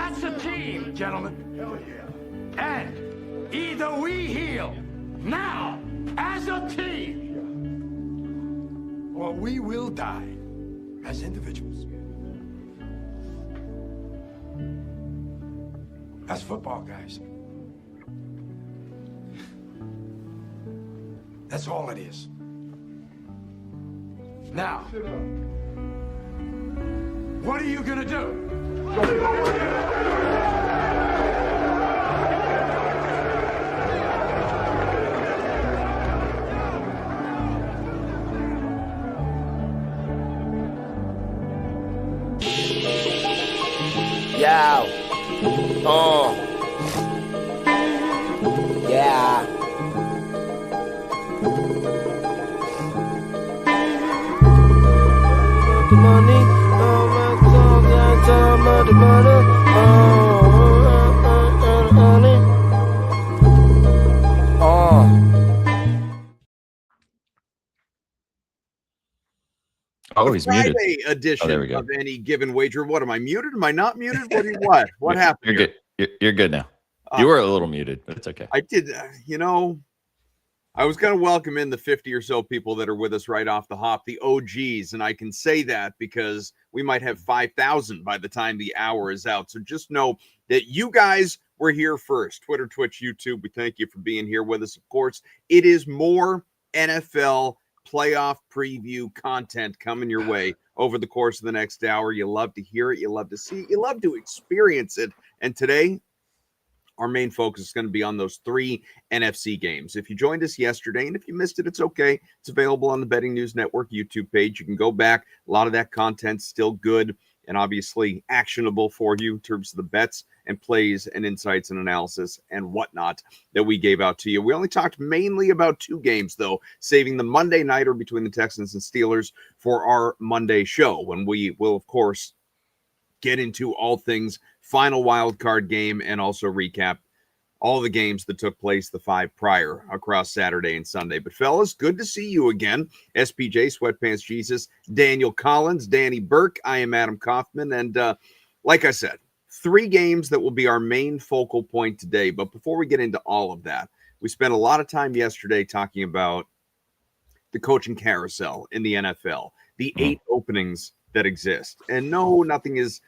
That's a team, gentlemen. Hell yeah. And either we heal now as a team, or we will die as individuals. That's football, guys. That's all it is. Now, what are you gonna do? Yeah. Yeah. The money, the Oh, he's Friday muted. edition There we go. of Any Given Wager. What am I muted? Am I not muted? What happened? You're good. You're good now. You were a little muted, but it's okay. I did. I was going to welcome in the 50 or so people that are with us right off the hop, the OGs, and I can say that because we might have 5,000 by the time the hour is out. So just know that you guys were here first. Twitter, Twitch, YouTube. We thank you for being here with us. Of course, it is more NFL playoff preview content coming your way over the course of the next hour. You love to hear it. You love to see it. You love to experience it. And today, our main focus is going to be on those 3 NFC games. If you joined us yesterday, and if you missed it, it's okay. It's available on the Betting News Network YouTube page. You can go back. A lot of that content's still good and obviously actionable for you in terms of the bets and plays and insights and analysis and whatnot that we gave out to you. We only talked mainly about 2 games, though, saving the Monday nighter between the Texans and Steelers for our Monday show, when we will, of course, get into all things final wild card game and also recap all the games that took place the 5 prior across Saturday and Sunday. But fellas, good to see you again. SPJ, Sweatpants Jesus, Daniel Collins, Danny Burke. I am Adam Kaufman. And like I said, 3 games that will be our main focal point today. But before we get into all of that, we spent a lot of time yesterday talking about the coaching carousel in the NFL, the 8 openings that exist. And no, nothing is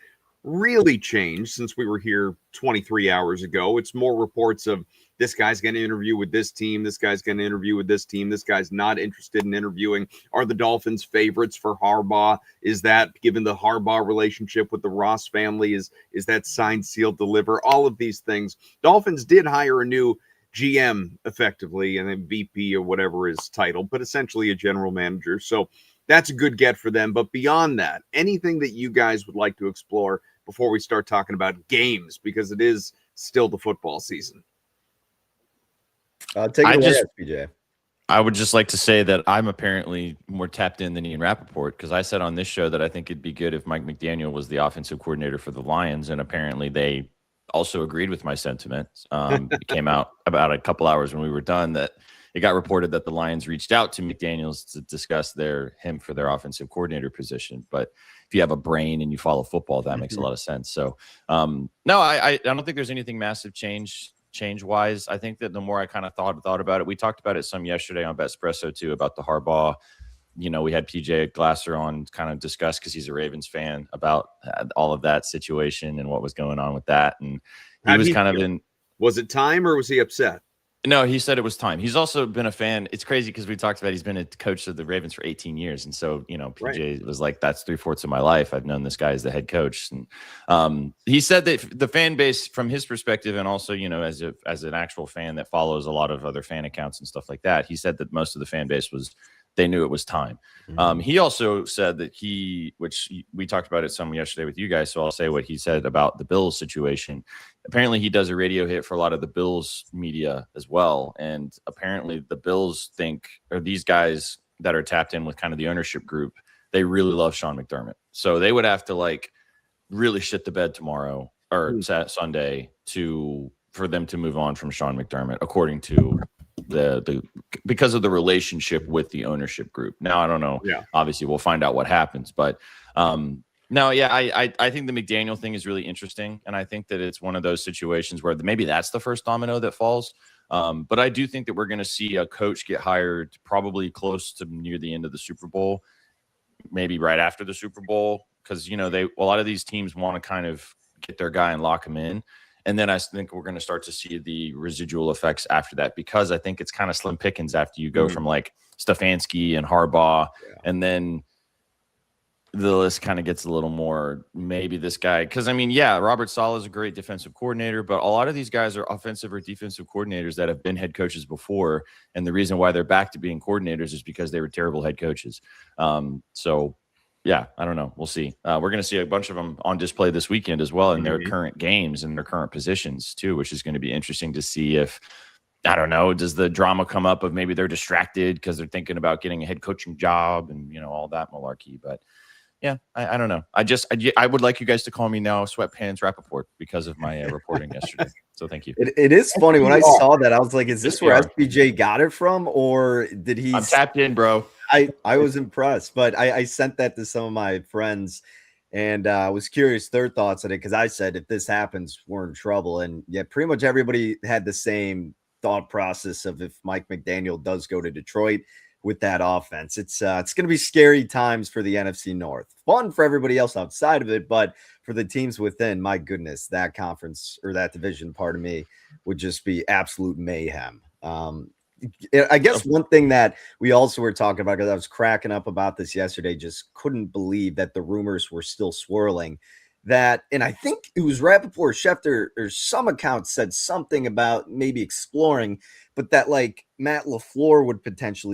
really changed since we were here 23 hours ago. It's more reports of this guy's going to interview with this team, this guy's going to interview with this team, this guy's not interested in interviewing. Are the Dolphins favorites for Harbaugh? Is that, given the Harbaugh relationship with the Ross family, is that signed, sealed, deliver? All of these things. Dolphins did hire a new GM effectively, and then VP or whatever his title, but essentially a general manager. So that's a good get for them. But beyond that, anything that you guys would like to explore before we start talking about games, because it is still the football season? Take it away, SPJ. I would just like to say that I'm apparently more tapped in than Ian Rappaport, because I said on this show that I think it'd be good if Mike McDaniel was the offensive coordinator for the Lions, and apparently they also agreed with my sentiments. It came out about a couple hours when we were done that it got reported that the Lions reached out to McDaniels to discuss him for their offensive coordinator position. But if you have a brain and you follow football, that makes a lot of sense. So, no, I don't think there's anything massive change-wise. I think that the more I kind of thought about it, we talked about it some yesterday on Betspresso too, about the Harbaugh. We had PJ Glasser on, kind of discuss, because he's a Ravens fan, about all of that situation and what was going on with that. And he was kind of in. Was it time, or was he upset? No, he said it was time. He's also been a fan. It's crazy because we talked about he's been a coach of the Ravens for 18 years. And so, PJ was like, that's 3/4 of my life. I've known this guy as the head coach. And he said that the fan base, from his perspective, and also, as an actual fan that follows a lot of other fan accounts and stuff like that, he said that most of the fan base they knew it was time. He also said that which we talked about it some yesterday with you guys, so I'll say what he said about the Bills situation. Apparently he does a radio hit for a lot of the Bills media as well. And apparently the Bills think, or these guys that are tapped in with kind of the ownership group, they really love Sean McDermott. So they would have to really shit the bed tomorrow or Sunday for them to move on from Sean McDermott, according to because of the relationship with the ownership group. Now, I don't know. Yeah. Obviously, we'll find out what happens. But No, yeah, I think the McDaniel thing is really interesting, and I think that it's one of those situations where maybe that's the first domino that falls. But I do think that we're going to see a coach get hired probably close to near the end of the Super Bowl, maybe right after the Super Bowl, because a lot of these teams want to kind of get their guy and lock him in. And then I think we're going to start to see the residual effects after that, because I think it's kind of slim pickings after you go from like Stefanski and Harbaugh, and then the list kind of gets a little more, maybe this guy, because Robert Saleh is a great defensive coordinator, but a lot of these guys are offensive or defensive coordinators that have been head coaches before, and the reason why they're back to being coordinators is because they were terrible head coaches. So yeah, I don't know, we'll see. We're going to see a bunch of them on display this weekend as well in their current games and their current positions too, which is going to be interesting to see if, I don't know, does the drama come up of maybe they're distracted because they're thinking about getting a head coaching job and all that malarkey. But yeah, I don't know. I would like you guys to call me now Sweatpants Rappaport because of my reporting yesterday. So thank you. It is funny when I saw that, I was like, is this where SPJ got it from, or did he? I'm tapped in, bro. I was impressed, but I sent that to some of my friends, and I was curious their thoughts on it, because I said if this happens, we're in trouble. And yeah, pretty much everybody had the same thought process of if Mike McDaniel does go to Detroit with that offense. It's going to be scary times for the NFC North. Fun for everybody else outside of it, but for the teams within, my goodness, that conference or that division, pardon me, would just be absolute mayhem. I guess one thing that we also were talking about, because I was cracking up about this yesterday, just couldn't believe that the rumors were still swirling. That, and I think it was Rappaport, Schefter, or some accounts said something about maybe exploring, but that like Matt LaFleur would potentially